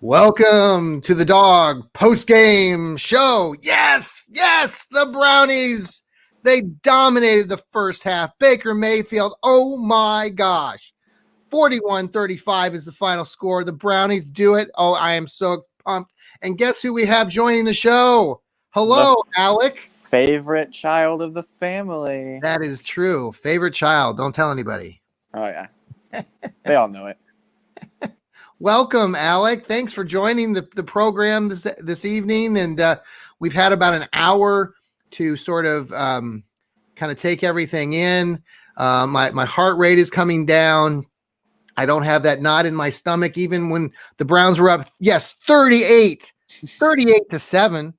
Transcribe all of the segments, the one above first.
Welcome to the Dawg post-game show. Yes, the Brownies. They dominated the first half. Baker Mayfield, oh my gosh. 41-35 is the final score. The Brownies do it. Oh, I am so pumped. And guess who we have joining the show? Hello, Alec. Favorite child of the family. That is true. Favorite child. Don't tell anybody. Oh, yeah. They all know it. Welcome, Alec. Thanks for joining the program this evening. And we've had about an hour to sort of kind of take everything in. My heart rate is coming down. I don't have that knot in my stomach, even when the Browns were up. Yes, 38-7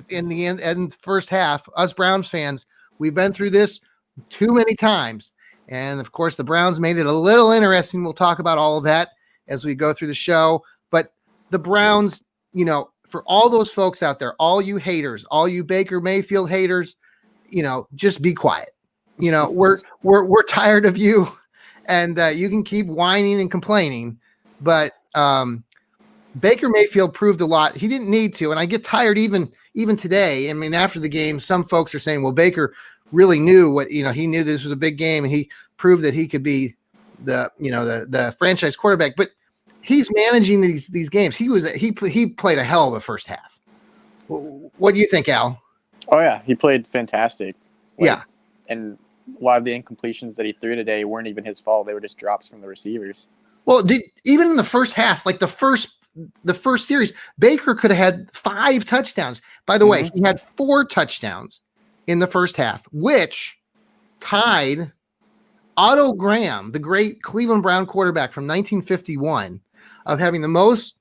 in the first half. Us Browns fans, we've been through this too many times. And of course, the Browns made it a little interesting. We'll talk about all of that as we go through the show. But the Browns, for all those folks out there, all you haters, all you Baker Mayfield haters, just be quiet. We're tired of you, and you can keep whining and complaining. But Baker Mayfield proved a lot. He didn't need to, and I get tired even today. I mean, after the game, some folks are saying, well, Baker really knew what, he knew this was a big game, and he proved that he could be the franchise quarterback. But he's managing these games. He played a hell of a first half. What do you think, Al? Oh yeah, he played fantastic. Yeah, and a lot of the incompletions that he threw today weren't even his fault. They were just drops from the receivers. Well, even in the first half, like the first series, Baker could have had 5 touchdowns. By the way, he had 4 touchdowns in the first half, which tied Otto Graham, the great Cleveland Brown quarterback from 1951, of having the most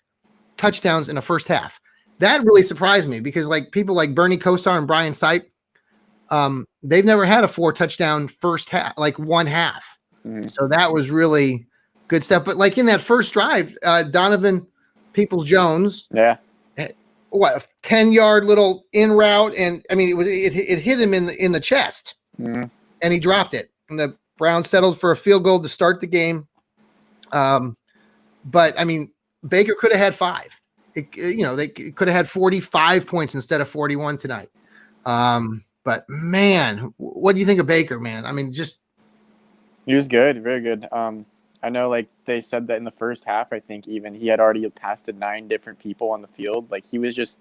touchdowns in a first half. That really surprised me because people like Bernie Kosar and Brian Sipe, they've never had a 4 touchdown first half, one half. So that was really good stuff. But in that first drive, Donovan Peoples-Jones, a 10-yard little in route, and I mean it hit him in the chest, and he dropped it. And the Browns settled for a field goal to start the game. But I mean, Baker could have had 5. They could have had 45 points instead of 41 tonight. But man, what do you think of Baker, man? I mean, he was good, very good. I know, they said that in the first half, I think even he had already passed to 9 different people on the field. He was just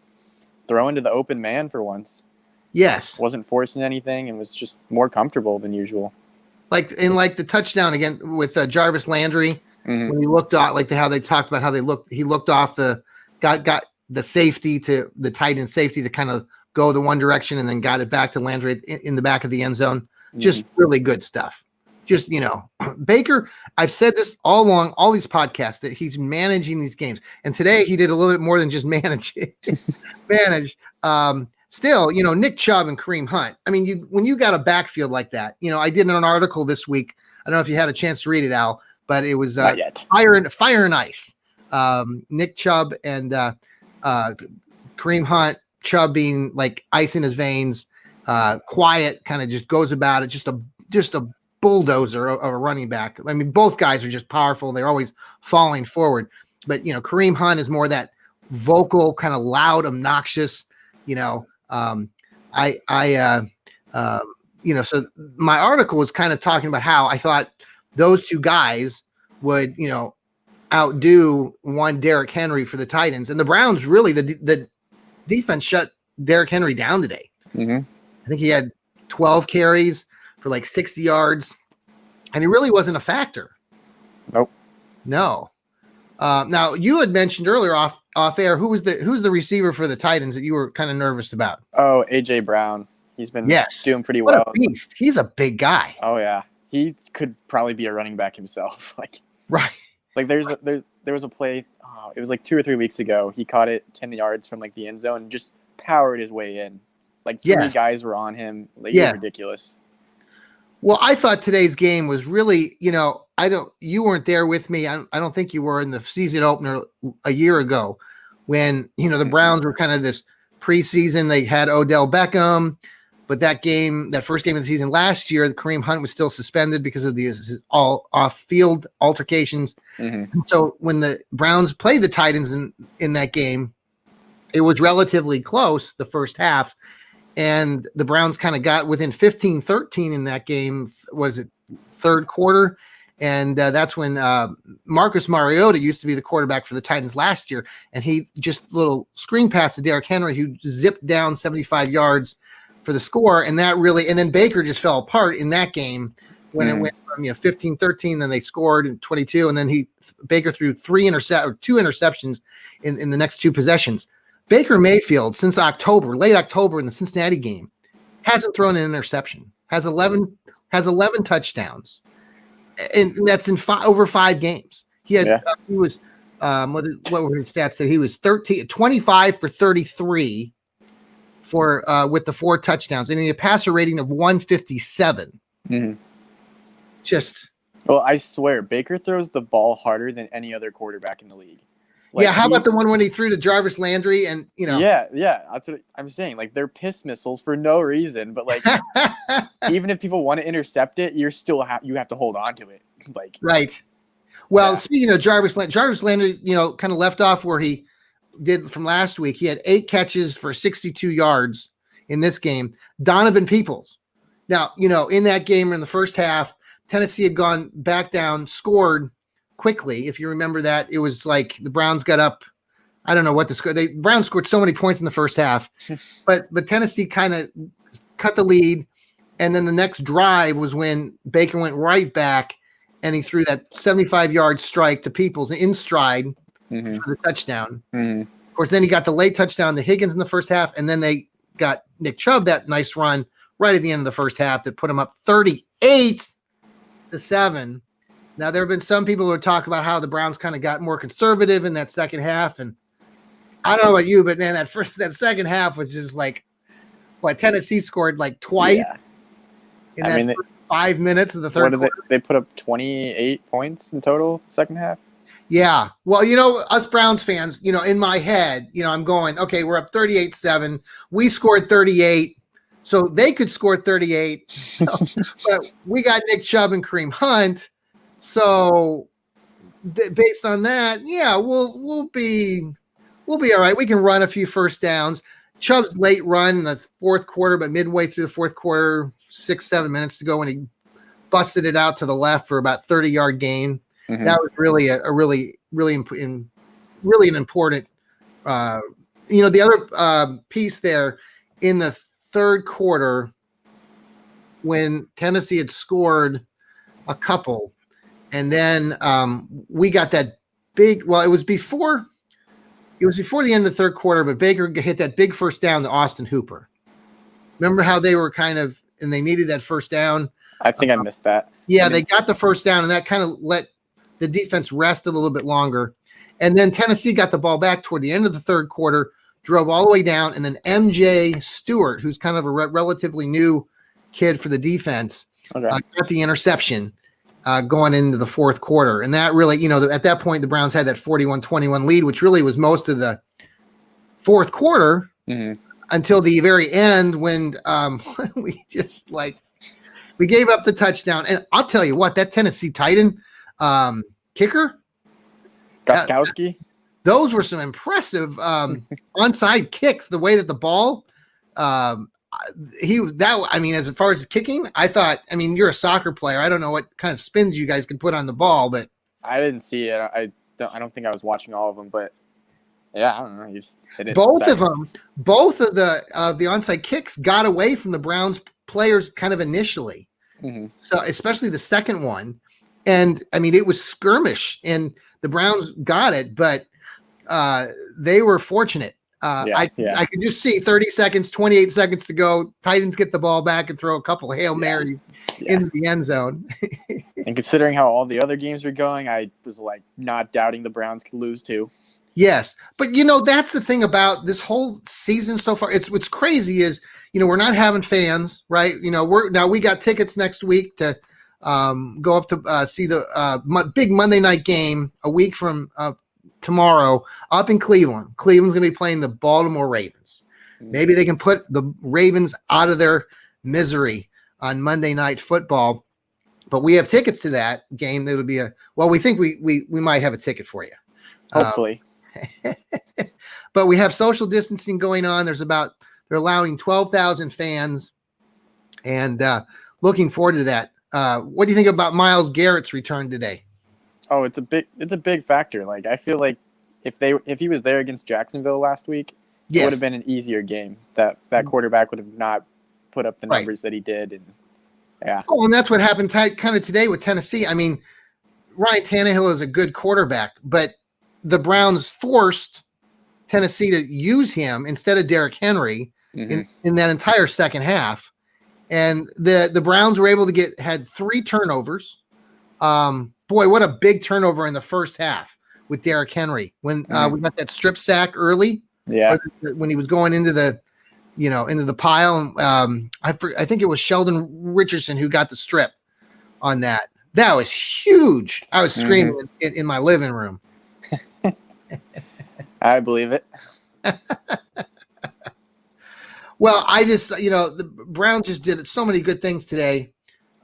throwing to the open man for once. Yes, wasn't forcing anything and was just more comfortable than usual. The touchdown again with Jarvis Landry, when he looked off, how they talked about how he looked off got the safety to the tight end safety to kind of go the one direction and then got it back to Landry in the back of the end zone. Just really good stuff. Just, Baker, I've said this all along, all these podcasts, that he's managing these games. And today he did a little bit more than just manage. Still, Nick Chubb and Kareem Hunt. I mean, when you got a backfield like that, I did an article this week. I don't know if you had a chance to read it, Al, but it was fire and ice. Nick Chubb and Kareem Hunt, Chubb being like ice in his veins, quiet, kind of just goes about it, just a bulldozer of a running back. I mean, both guys are just powerful. They're always falling forward. But, Kareem Hunt is more that vocal, kind of loud, obnoxious, so my article was kind of talking about how I thought those two guys would, outdo one Derrick Henry for the Titans. And the Browns really, the defense shut Derrick Henry down today. I think he had 12 carries for 60 yards, and he really wasn't a factor. Nope. No. Now you had mentioned earlier off air, who's the receiver for the Titans that you were kind of nervous about? Oh, AJ Brown. He's been doing pretty what well. A beast. He's a big guy. Oh yeah. He could probably be a running back himself. Right. There was a play, it was 2 or 3 weeks ago. He caught it 10 yards from the end zone and just powered his way in. 3 guys were on him. It was ridiculous. Well, I thought today's game was really, you weren't there with me. I don't think you were in the season opener a year ago when, the Browns were kind of this preseason. They had Odell Beckham. But that first game of the season last year, Kareem Hunt was still suspended because of his all off-field altercations. Mm-hmm. So when the Browns played the Titans in that game, it was relatively close the first half, and the Browns kind of got within 15-13 in that game. Was it third quarter? And that's when Marcus Mariota used to be the quarterback for the Titans last year, and he just little screen pass to Derrick Henry, who zipped down 75 yards for the score, and then Baker just fell apart in that game when it went from 15-13, then they scored in 22, and then Baker threw two interceptions in the next two possessions. Baker Mayfield, since late October in the Cincinnati game, hasn't thrown an interception. Has 11 touchdowns, and that's in over 5 games. He was what were his stats? That he was 25 for 33 with the 4 touchdowns, and he had a passer rating of 157. Mm-hmm. Well, I swear, Baker throws the ball harder than any other quarterback in the league. How about the one when he threw to Jarvis Landry and Yeah, that's what I'm saying. Like, they're piss missiles for no reason, but like even if people want to intercept it, you have to hold on to it. Like, right. Well, speaking of Jarvis Landry, kind of left off where he did from last week. He had 8 catches for 62 yards in this game. Donovan Peoples. Now, in that game in the first half, Tennessee had gone back down, scored quickly. If you remember that, it was like the Browns got up. I don't know what the score. Browns scored so many points in the first half, but Tennessee kind of cut the lead, and then the next drive was when Baker went right back and he threw that 75-yard strike to Peoples in stride for the touchdown. Mm-hmm. Of course, then he got the late touchdown to Higgins in the first half, and then they got Nick Chubb that nice run right at the end of the first half that put him up 38-7. Now, there have been some people who talk about how the Browns kind of got more conservative in that second half, and I don't know about you, but man, that second half was just like, Tennessee scored like twice in that first 5 minutes of the third quarter. They put up 28 points in total second half? Yeah. Well, us Browns fans, in my head, I'm going, okay, we're up 38-7. We scored 38, so they could score 38. But we got Nick Chubb and Kareem Hunt. So based on that, we'll be all right. We can run a few first downs. Chubb's late run in the fourth quarter, but midway through the fourth quarter, 6-7 minutes to go, when he busted it out to the left for about 30-yard gain. Mm-hmm. That was really really an important. The other piece there in the third quarter, when Tennessee had scored a couple. And then we got that big. Well, it was before the end of the third quarter, but Baker hit that big first down to Austin Hooper. Remember how they were and they needed that first down? I think I missed that. Yeah, they got the first down, and that kind of let the defense rest a little bit longer. And then Tennessee got the ball back toward the end of the third quarter, drove all the way down, and then M.J. Stewart, who's kind of a relatively new kid for the defense, got the interception. Going into the fourth quarter. And that really, at that point, the Browns had that 41-21 lead, which really was most of the fourth quarter until the very end when we just we gave up the touchdown. And I'll tell you what, that Tennessee Titan kicker, Gostkowski, those were some impressive onside kicks, the way that the ball as far as kicking, I thought, you're a soccer player. I don't know what kind of spins you guys can put on the ball, but I didn't see it. I don't think I was watching all of them, but yeah, I don't know. He just hit it. Both of the onside kicks got away from the Browns players kind of initially. Mm-hmm. So especially the second one. And it was skirmish and the Browns got it, but they were fortunate. I could just see 30 seconds, 28 seconds to go. Titans get the ball back and throw a couple of Hail Marys into the end zone. And considering how all the other games were going, I was not doubting the Browns could lose too. Yes. But, that's the thing about this whole season so far. What's crazy is, we're not having fans, right? We got tickets next week to go up to see the big Monday night game a week from tomorrow up in Cleveland. Cleveland's going to be playing the Baltimore Ravens. Maybe they can put the Ravens out of their misery on Monday Night Football. But we have tickets to that game. That would be we think we might have a ticket for you. Hopefully. But we have social distancing going on. They're allowing 12,000 fans, and looking forward to that. What do you think about Myles Garrett's return today? Oh, it's a big factor. Like, I feel like if he was there against Jacksonville last week, it would have been an easier game. That quarterback would have not put up the numbers that he did, and yeah. Oh, and that's what happened kind of today with Tennessee. I mean, Ryan Tannehill is a good quarterback, but the Browns forced Tennessee to use him instead of Derrick Henry in that entire second half. And the Browns were able to had 3 turnovers. Boy, what a big turnover in the first half with Derrick Henry when we got that strip sack early. Yeah, when he was going into the pile. I think it was Sheldon Richardson who got the strip on that. That was huge. I was screaming in my living room. I believe it. Well, the Browns just did so many good things today.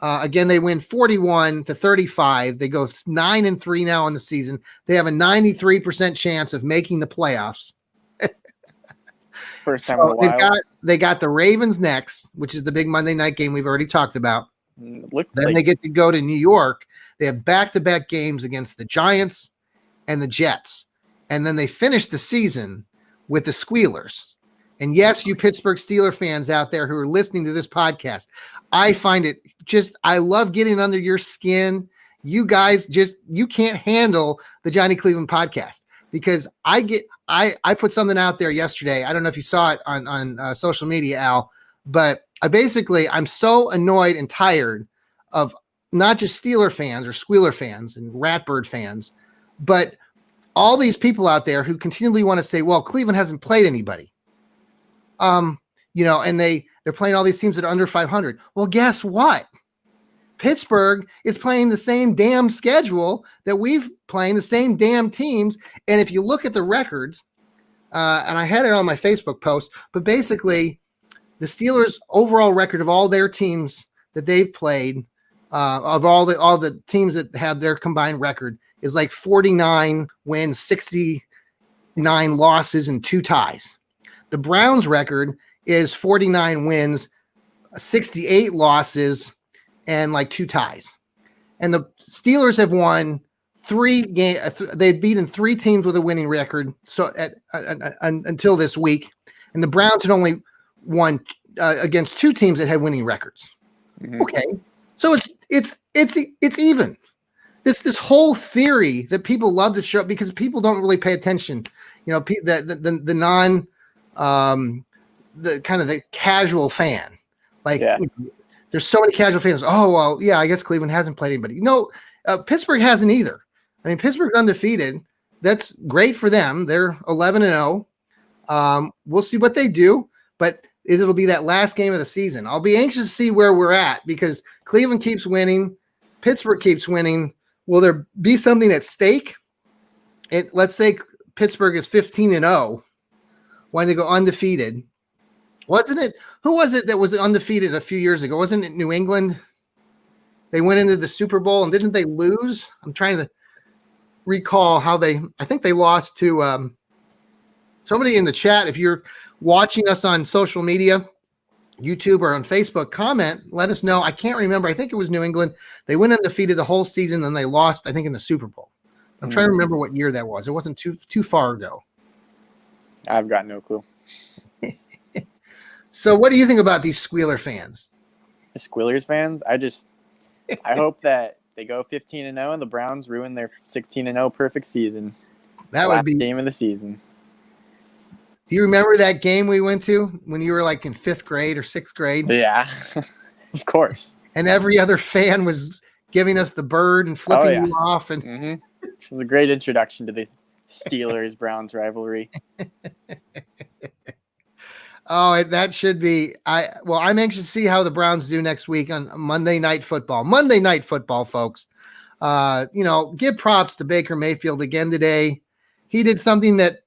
Again, they win 41-35. They go 9-3 now on the season. They have a 93% chance of making the playoffs. First time in a while. They got the Ravens next, which is the big Monday night game we've already talked about. They get to go to New York. They have back-to-back games against the Giants and the Jets. And then they finish the season with the Squealers. And yes, you Pittsburgh Steelers fans out there who are listening to this podcast, I find it I love getting under your skin. You guys you can't handle the Johnny Cleveland podcast because I put something out there yesterday. I don't know if you saw it on social media, Al, but I'm so annoyed and tired of not just Steeler fans or Squealer fans and Ratbird fans, but all these people out there who continually want to say, well, Cleveland hasn't played anybody. And they're playing all these teams that are under 500. Well, guess what? Pittsburgh is playing the same damn schedule that we've playing, the same damn teams. And if you look at the records, and I had it on my Facebook post, but basically the Steelers' overall record of all their teams that they've played, of all the teams that have their combined record, is like 49 wins, 69 losses, and 2 ties. The Browns' record is 49 wins, 68 losses, and like 2 ties. And the Steelers have won 3 games. They've beaten 3 teams with a winning record. So until this week, and the Browns had only won against 2 teams that had winning records. Okay, so it's even. This whole theory that people love to show because people don't really pay attention. The non the kind of the casual fan, there's so many casual fans. Oh, well, yeah, I guess Cleveland hasn't played anybody. No, Pittsburgh hasn't either. I mean, Pittsburgh's undefeated. That's great for them. They're 11-0. We'll see what they do, but it'll be that last game of the season. I'll be anxious to see where we're at because Cleveland keeps winning. Pittsburgh keeps winning. Will there be something at stake? Let's say Pittsburgh is 15-0 when they go undefeated. Wasn't it? Who was it that was undefeated a few years ago? Wasn't it New England? They went into the Super Bowl and didn't they lose? I'm trying to recall how I think they lost to somebody in the chat. If you're watching us on social media, YouTube or on Facebook, comment, let us know. I can't remember. I think it was New England. They went undefeated the whole season, then they lost, I think, in the Super Bowl. I'm trying to remember what year that was. It wasn't too far ago. I've got no clue. So what do you think about these Squealer fans? The Squealers fans? I hope that they go 15-0 and the Browns ruin their 16-0 perfect season. That would be game of the season. Do you remember that game we went to when you were like in 5th grade or 6th grade? Yeah, of course. And every other fan was giving us the bird and flipping you off. And It was a great introduction to the Steelers-Browns rivalry. Oh, that should be. I'm anxious to see how the Browns do next week on Monday Night Football. Monday Night Football, folks. Give props to Baker Mayfield again today. He did something that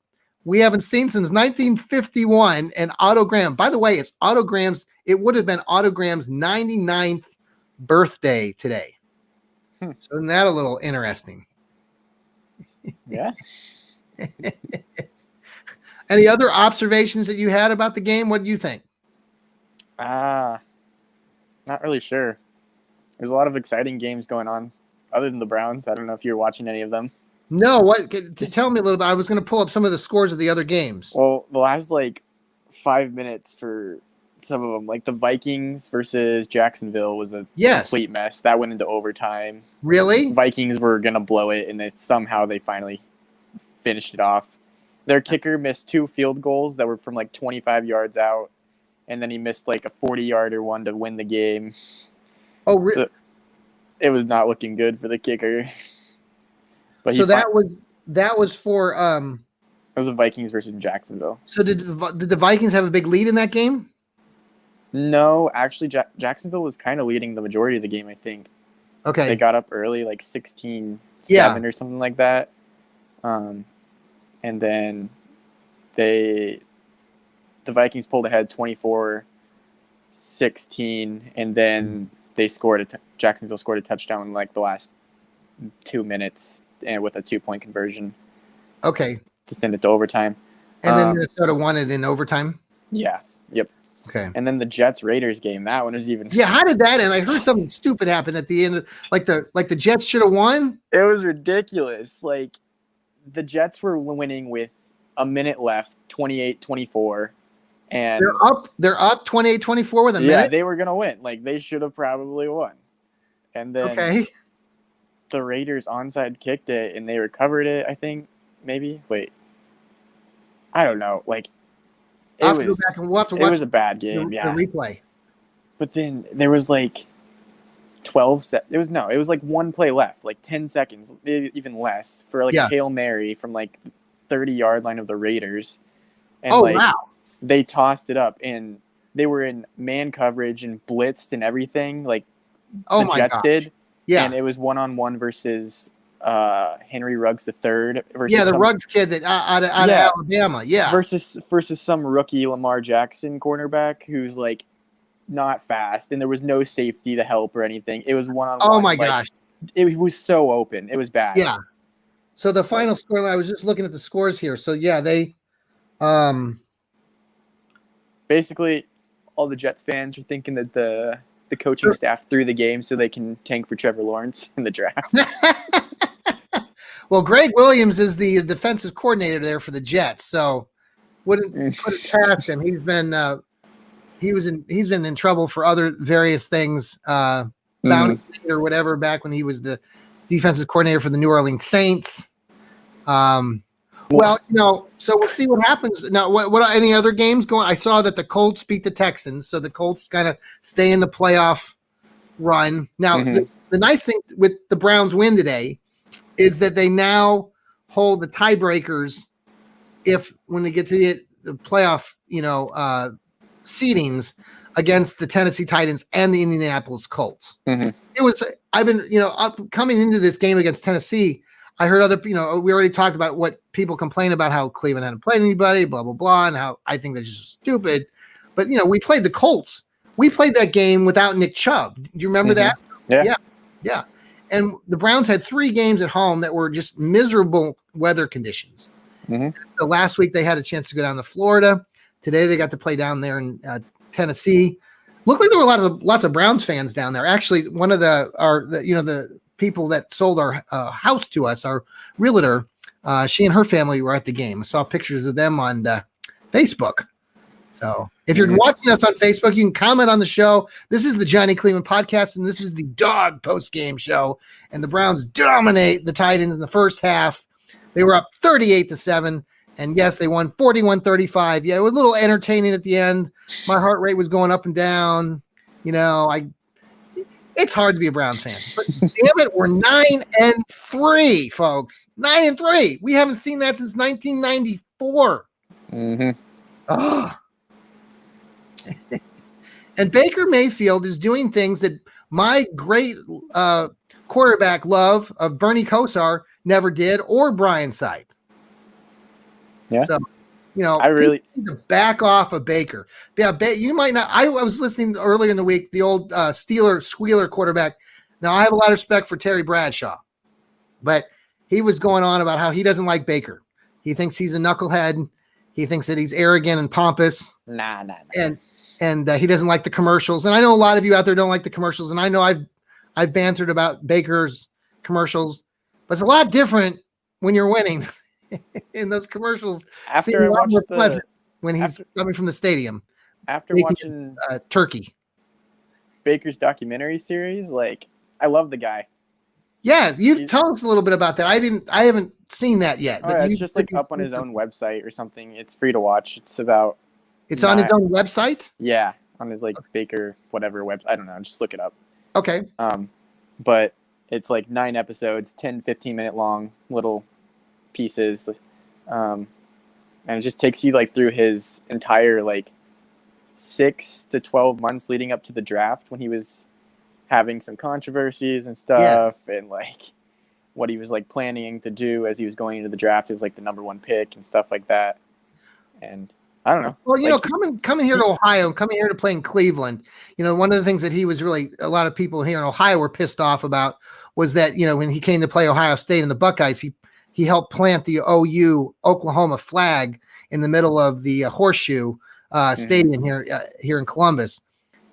we haven't seen since 1951. And Otto Graham, by the way, it would have been Otto Graham's 99th birthday today. So isn't that a little interesting? Yeah. Any other observations that you had about the game? What do you think? Not really sure. There's a lot of exciting games going on other than the Browns. I don't know if you're watching any of them. No, tell me a little bit. I was going to pull up some of the scores of the other games. Well, the last 5 minutes for some of them, like the Vikings versus Jacksonville was a complete mess. That went into overtime. Really? Vikings were going to blow it, and they finally finished it off. Their kicker missed 2 field goals that were from 25 yards out, and then he missed a 40-yarder one to win the game. Oh, really? So it was not looking good for the kicker. But so that was for it was the Vikings versus Jacksonville. So did the Vikings have a big lead in that game? No, actually, Jacksonville was kind of leading the majority of the game, I think. Okay. They got up early, 16-7 or something like that. And then the Vikings pulled ahead 24-16, and then they Jacksonville scored a touchdown in the last 2 minutes and with a 2-point conversion. Okay. To send it to overtime. And then Minnesota won it in overtime? Yeah. Yep. Okay. And then the Jets-Raiders game, that one is even. Yeah, how did that end? I heard something stupid happen at the end. The Jets should have won? It was ridiculous. The Jets were winning with a minute left, 28-24. And they're up 28-24 with a minute? Yeah, they were going to win. They should have probably won. And then the Raiders onside kicked it, and they recovered it, I think. Maybe? Wait. I don't know. We'll have to watch. It was a bad game, the replay. But then there was 12 it was one play left, 10 seconds, maybe even less, for a Hail Mary from the 30-yard line of the Raiders. And wow. They tossed it up, and they were in man coverage and blitzed and everything, the Jets did. Yeah. And it was one-on-one versus Henry Ruggs III versus the Ruggs kid that out of Alabama, versus some rookie Lamar Jackson cornerback who's not fast, and there was no safety to help or anything. It was one-on-one. Oh my gosh, it was so open. It was bad. Yeah. So the final score, I was just looking at the scores here. So they basically all the Jets fans are thinking that the coaching staff threw the game so they can tank for Trevor Lawrence in the draft. Well, Greg Williams is the defensive coordinator there for the Jets, so wouldn't put it past him. He's been in trouble for other various things, bounty or whatever, back when he was the defensive coordinator for the New Orleans Saints. So we'll see what happens. Now, what any other games going? I saw that the Colts beat the Texans, so the Colts kind of stay in the playoff run. Now, the nice thing with the Browns win today is that they now hold the tiebreakers when they get to the playoff, seedings against the Tennessee Titans and the Indianapolis Colts. Coming into this game against Tennessee, I heard we already talked about what people complain about, how Cleveland hadn't played anybody, blah, blah, blah, and how I think they're just stupid. But, we played the Colts. We played that game without Nick Chubb. Do you remember that? Yeah. And the Browns had 3 games at home that were just miserable weather conditions. So last week they had a chance to go down to Florida. Today they got to play down there in Tennessee. Looked like there were lots of Browns fans down there. Actually, one of the people that sold our house to us, our realtor, she and her family were at the game. I saw pictures of them on Facebook. So if you're watching us on Facebook, you can comment on the show. This is the Johnny Cleveland podcast, and this is the Dawg post-game show. And the Browns dominate the Titans in the first half. They were up 38-7. And yes, they won 41-35. Yeah, it was a little entertaining at the end. My heart rate was going up and down. It's hard to be a Browns fan. But damn it, we're 9-3, folks. 9-3. We haven't seen that since 1994. Oh. And Baker Mayfield is doing things that my great quarterback love of Bernie Kosar never did, or Brian Side. Yeah. So, you know, I really need to back off of Baker. Yeah, you might not. I was listening earlier in the week, the old Squealer quarterback. Now, I have a lot of respect for Terry Bradshaw, but he was going on about how he doesn't like Baker. He thinks he's a knucklehead. He thinks that he's arrogant and pompous. Nah. And he doesn't like the commercials. And I know a lot of you out there don't like the commercials. And I know I've bantered about Baker's commercials, but it's a lot different when you're winning. In those commercials, after I watched when he's coming from the stadium. After watching Turkey, Baker's documentary series, like I love the guy. Yeah, tell us a little bit about that. I haven't seen that yet. But it's just like up on his own website or something. It's free to watch. It's on his own website? Yeah, on his like Baker whatever website. I don't know. Just look it up. Okay. But it's like 9 episodes, 10, 15-minute long little pieces. And it just takes you like through his entire like 6 to 12 months leading up to the draft when he was having some controversies and stuff, and like what he was like planning to do as he was going into the draft as like the number 1 pick and stuff like that. And I don't know. Well, you know, coming here to Ohio, coming here to play in Cleveland, you know, one of the things that he was really, a lot of people here in Ohio were pissed off about was that, you know, when he came to play Ohio State and the Buckeyes, he helped plant the OU Oklahoma flag in the middle of the Horseshoe Stadium here in Columbus.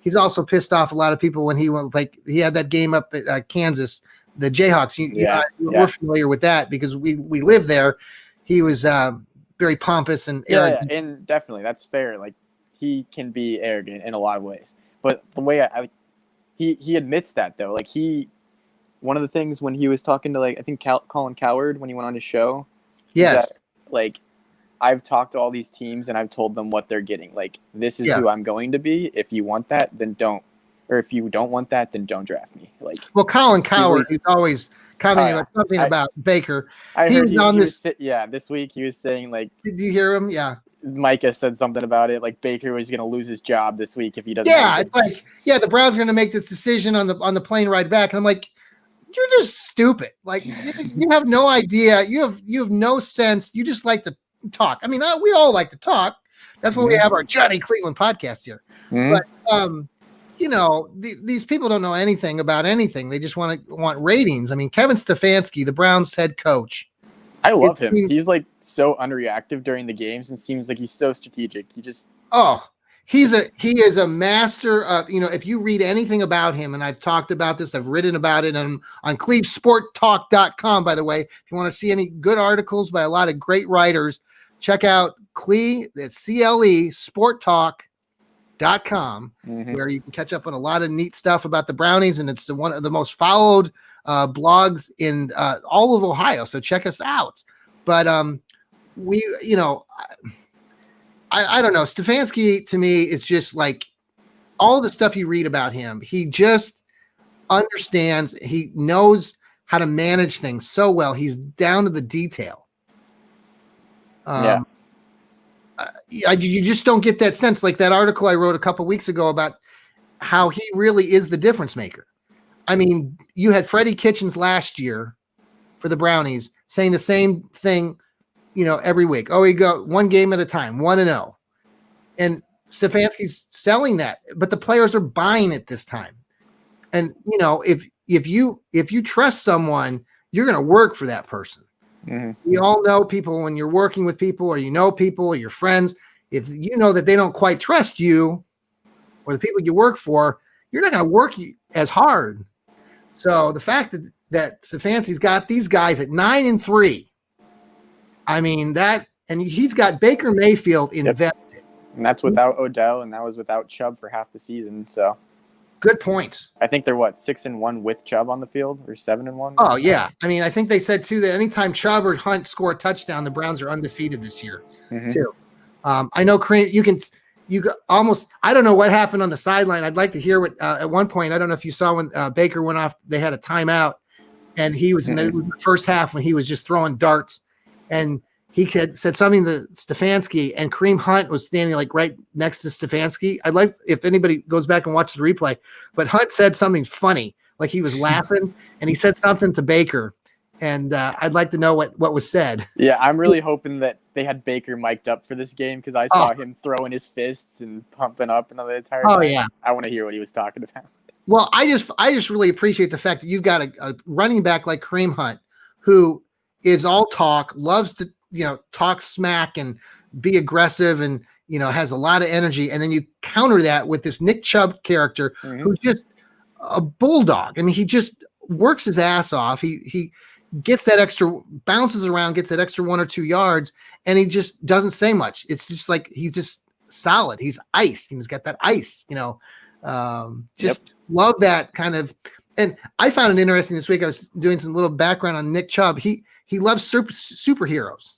He's also pissed off a lot of people when he went, like, he had that game up at Kansas, the Jayhawks. We're familiar with that because we live there. He was very pompous and arrogant. Yeah, and definitely that's fair. Like he can be arrogant in a lot of ways, but the way he admits that though, like one of the things when he was talking to like I think Colin Cowherd when he went on his show, yes, like I've talked to all these teams and I've told them what they're getting. Like this is who I'm going to be. If you want that, then don't. Or if you don't want that, then don't draft me. Like, well, Colin Cowherd, he's always commenting about something about Baker. I heard he was this week he was saying like, did you hear him? Yeah. Micah said something about it. Like Baker was going to lose his job this week if he doesn't. Yeah, it's like, the Browns are going to make this decision on the plane ride back, and I'm like, you're just stupid. Like you have no idea. You have no sense. You just like to talk. I mean, we all like to talk. That's why we have our Johnny Cleveland podcast here. But you know, these people don't know anything about anything. They just want ratings. I mean, Kevin Stefanski, the Browns head coach. I love him. He's like so unreactive during the games and seems like he's so strategic. He is a master of, you know, if you read anything about him, and I've talked about this, I've written about it on clevesporttalk.com, by the way. If you want to see any good articles by a lot of great writers, check out CLE sporttalk.com, where you can catch up on a lot of neat stuff about the Brownies, and it's one of the most followed blogs in all of Ohio. So check us out. But I don't know. Stefanski to me is just like all the stuff you read about him. He just understands. He knows how to manage things so well. He's down to the detail. You just don't get that sense. Like that article I wrote a couple weeks ago about how he really is the difference maker. I mean, you had Freddie Kitchens last year for the Brownies saying the same thing, you know, every week. Oh, we go one game at a time, 1-0. And Stefanski's selling that, but the players are buying it this time. And, you know, if you trust someone, you're going to work for that person. We all know people when you're working with people or you know people or your friends, if you know that they don't quite trust you or the people you work for, you're not going to work as hard. So the fact that Stefanski's got these guys at 9-3, I mean that, and he's got Baker Mayfield invested. And that's without Odell, and that was without Chubb for half the season. So good points. I think they're 6-1 with Chubb on the field, or 7-1. Oh yeah, I mean I think they said too that anytime Chubb or Hunt score a touchdown, the Browns are undefeated this year too. I know Kareem. You almost. I don't know what happened on the sideline. I'd like to hear what at one point. I don't know if you saw when Baker went off. They had a timeout, and he was in the first half when he was just throwing darts, and he said something to Stefanski, and Kareem Hunt was standing like right next to Stefanski. I'd like if anybody goes back and watches the replay, but Hunt said something funny, like he was laughing, and he said something to Baker, and I'd like to know what was said. Yeah, I'm really hoping that they had Baker mic'd up for this game because I saw him throwing his fists and pumping up the entire time. Oh yeah, I want to hear what he was talking about. Well, I just really appreciate the fact that you've got a running back like Kareem Hunt, who is all talk, loves to talk smack and be aggressive, and has a lot of energy, and then you counter that with this Nick Chubb character who's just a bulldog. I mean, he just works his ass off. He gets that extra, bounces around, gets that extra 1 or 2 yards, and he just doesn't say much. It's just like he's just solid. He's ice. He's got that ice. Love that kind of. And I found it interesting this week. I was doing some little background on Nick Chubb. He loves superheroes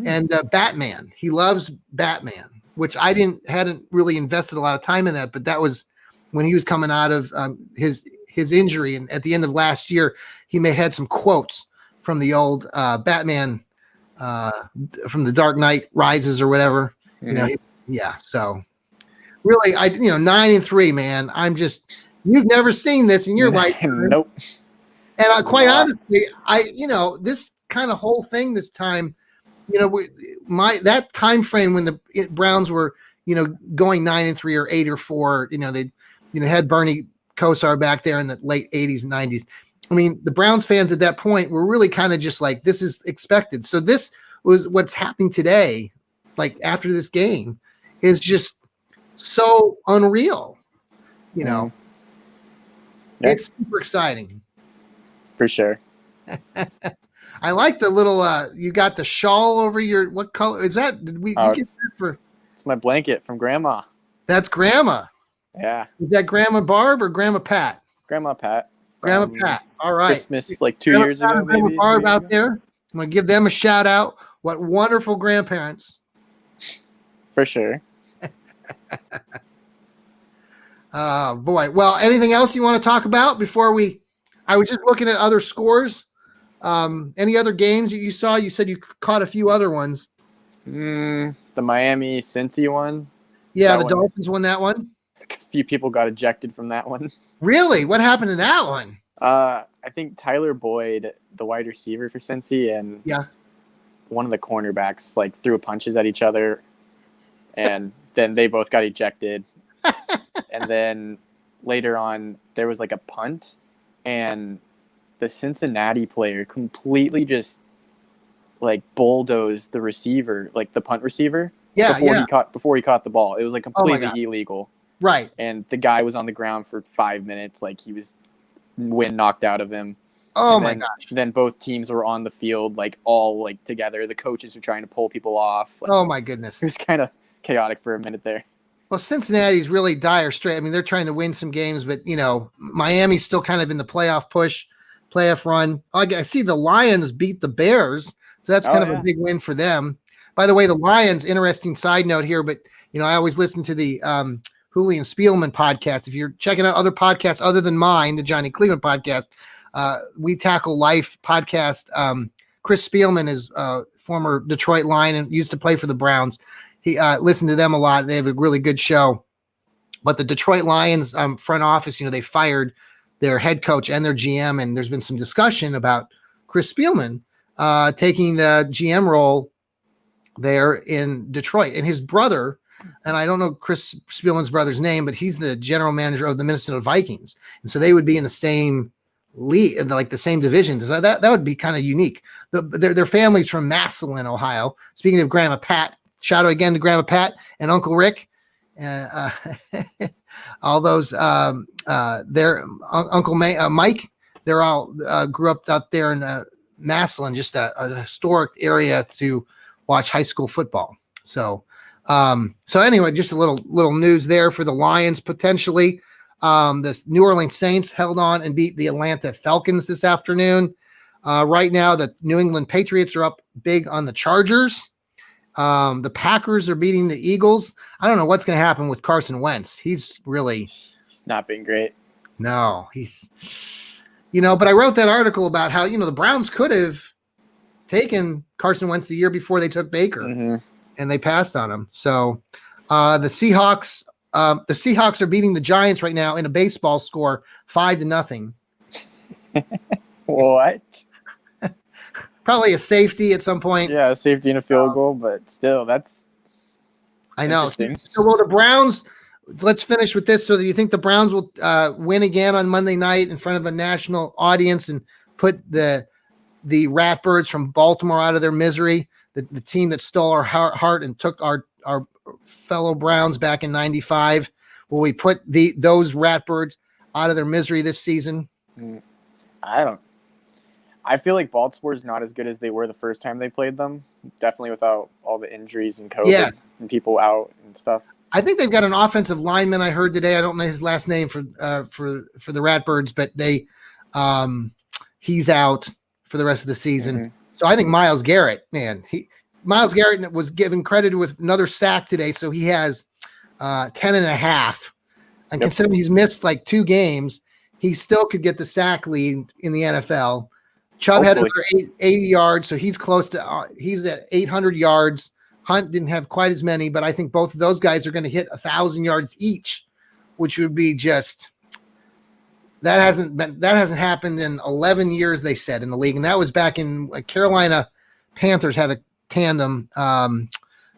and Batman. He loves Batman, which I hadn't really invested a lot of time in that. But that was when he was coming out of his injury, and at the end of last year, he had some quotes from the old Batman from the Dark Knight Rises or whatever. So. Really, 9-3, man. You've never seen this in your life. Nope. And quite honestly, this kind of whole thing this time, that time frame when the Browns were, going 9-3 or 8-4, they had Bernie Kosar back there in the late 80s and 90s. I mean, the Browns fans at that point were really kind of just like, this is expected. So this was what's happening today, like after this game, is just so unreal, Yeah. It's super exciting for sure. I like the little you got the shawl over your, what color is that? Did we you get that for? It's my blanket from Grandma. That's Grandma. Yeah. Is that Grandma Barb or Grandma Pat? Grandma Pat. Grandma Pat. All right. Christmas like 2 years ago, maybe. Grandma Barb out there. I'm gonna give them a shout out. What wonderful grandparents. For sure. Boy. Well, anything else you want to talk about before I was just looking at other scores. Any other games that you saw? You said you caught a few other ones. The Miami Cincy one. Yeah, the Dolphins won that one. A few people got ejected from that one. Really? What happened in that one? I think Tyler Boyd, the wide receiver for Cincy, and one of the cornerbacks threw punches at each other, and then they both got ejected. And then later on, there was a punt, and the Cincinnati player completely just bulldozed the receiver, the punt receiver. Before he caught the ball. It was completely illegal. Right. And the guy was on the ground for 5 minutes, he was wind knocked out of him. Oh my gosh. Then both teams were on the field all together. The coaches were trying to pull people off. Oh my goodness. It was kind of chaotic for a minute there. Well, Cincinnati's really dire straight. I mean, they're trying to win some games, but Miami's still kind of in the playoff run. I see the Lions beat the Bears, so that's kind of a big win for them. By the way, the Lions, interesting side note here, but I always listen to the Julian Spielman podcast. If you're checking out other podcasts other than mine, the Johnny Cleveland podcast, We Tackle Life podcast. Chris Spielman is former Detroit Lion and used to play for the Browns. He listened to them a lot. They have a really good show. But the Detroit Lions front office, they fired their head coach and their GM, and there's been some discussion about Chris Spielman taking the GM role there in Detroit. And his brother, and I don't know Chris Spielman's brother's name, but he's the general manager of the Minnesota Vikings. And so they would be in the same league, the same divisions. So that would be kind of unique. Their family's from Massillon, Ohio. Speaking of Grandma Pat, shout out again to Grandma Pat and Uncle Rick. All those, their Uncle Mike, they're all grew up out there in Massillon, just a historic area to watch high school football. So anyway, just a little news there for the Lions potentially. The New Orleans Saints held on and beat the Atlanta Falcons this afternoon. Right now, the New England Patriots are up big on the Chargers. The Packers are beating the Eagles. I don't know what's going to happen with Carson Wentz. He's not been great. No, he's, but I wrote that article about how, the Browns could have taken Carson Wentz the year before they took Baker, and they passed on him. So the Seahawks are beating the Giants right now in a baseball score 5-0. What? probably a safety at some point. Yeah, a safety and a field goal, but still, that's I know. interesting. So, well, the Browns. Let's finish with this. So, do you think the Browns will win again on Monday night in front of a national audience and put the Ratbirds from Baltimore out of their misery? The team that stole our heart and took our fellow Browns back in '95. Will we put those Ratbirds out of their misery this season? I feel like Baltimore's not as good as they were the first time they played them. Definitely without all the injuries and COVID and people out and stuff. I think they've got an offensive lineman I heard today. I don't know his last name for the Ratbirds, but he's out for the rest of the season. Mm-hmm. So I think Myles Garrett, Myles Garrett was given credit with another sack today, so he has 10.5. And considering he's missed like 2 games, he still could get the sack lead in the NFL. Chubb had another 80 yards, so he's close to he's at 800 yards. Hunt didn't have quite as many, but I think both of those guys are going to hit 1,000 yards each, which would be just that hasn't happened in 11 years, they said, in the league, and that was back in Carolina Panthers had a tandem. I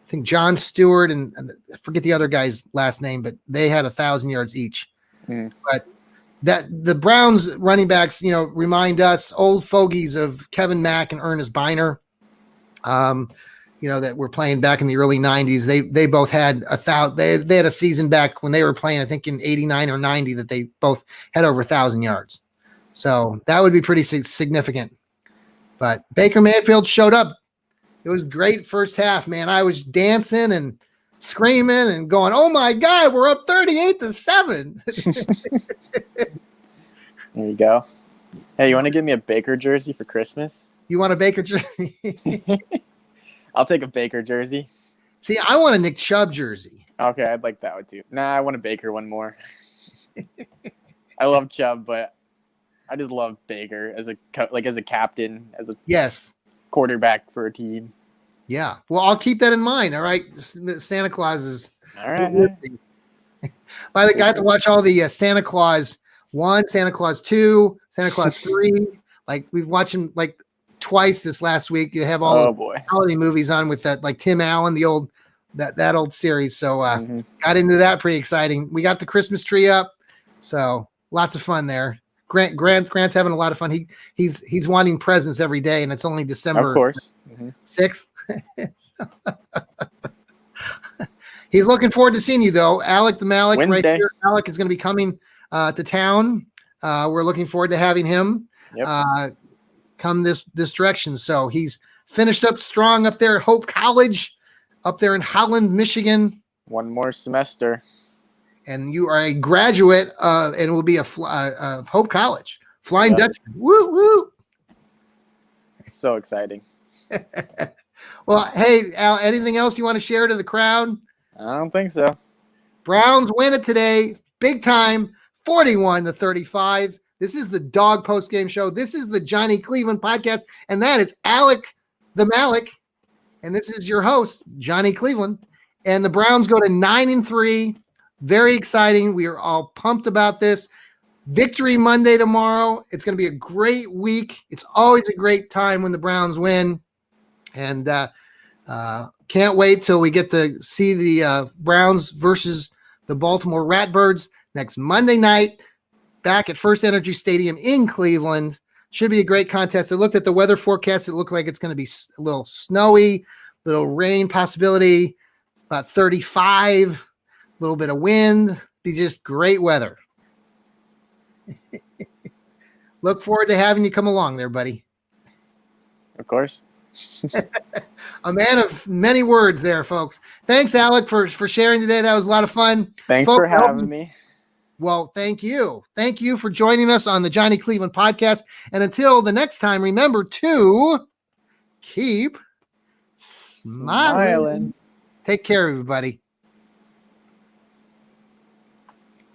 think John Stewart and I forget the other guy's last name, but they had 1,000 yards each. But that the Browns running backs, remind us old fogies of Kevin Mack and Ernest Biner, that were playing back in the early 90s. They both had 1,000. They had a season back when they were playing, I think in 89 or 90, that they both had over 1,000 yards. So that would be pretty significant. But Baker Mayfield showed up. It was great first half, man. I was dancing and screaming and going, "Oh my God, we're up 38-7." There you go. Hey, you want to give me a Baker jersey for Christmas? You want a Baker jersey? I'll take a Baker jersey. See, I want a Nick Chubb jersey. Okay, I'd like that one too. Nah, I want a Baker one more. I love Chubb, but I just love Baker as a captain, as a quarterback for a team. Yeah. Well, I'll keep that in mind. All right. Santa Claus is. All right. By the way, got to watch all the Santa Claus 1, Santa Claus 2, Santa Claus 3. Like we've watched them like twice this last week. You have all the holiday movies on with that, like Tim Allen, the old that old series. So got into that, pretty exciting. We got the Christmas tree up, so lots of fun there. Grant's having a lot of fun. He's wanting presents every day, and it's only December, of course, 6th. He's looking forward to seeing you, though. Alec the Malik, Wednesday. Right here. Alec is going to be coming to town. We're looking forward to having him come this direction. So he's finished up strong up there at Hope College, up there in Holland, Michigan. One more semester. And you are a graduate and will be of Hope College. Flying Dutchman. Woo, woo. So exciting. Well, hey, Al, anything else you want to share to the crowd? I don't think so. Browns win it today. Big time, 41-35. This is the Dawg postgame show. This is the Johnny Cleveland podcast. And that is Alec the Malik. And this is your host, Johnny Cleveland. And the Browns go to 9-3. Very exciting. We are all pumped about this. Victory Monday tomorrow. It's going to be a great week. It's always a great time when the Browns win. And can't wait till we get to see the Browns versus the Baltimore Ratbirds next Monday night back at First Energy Stadium in Cleveland. Should be a great contest. I looked at the weather forecast. It looked like it's going to be a little snowy, little rain possibility, about 35, a little bit of wind. Be just great weather. Look forward to having you come along there, buddy. Of course. A man of many words there, folks. Thanks, Alec, for sharing today. That was a lot of fun. Thanks for having me. Well, thank you. Thank you for joining us on the Johnny Cleveland podcast. And until the next time, remember to keep smiling. Take care, everybody.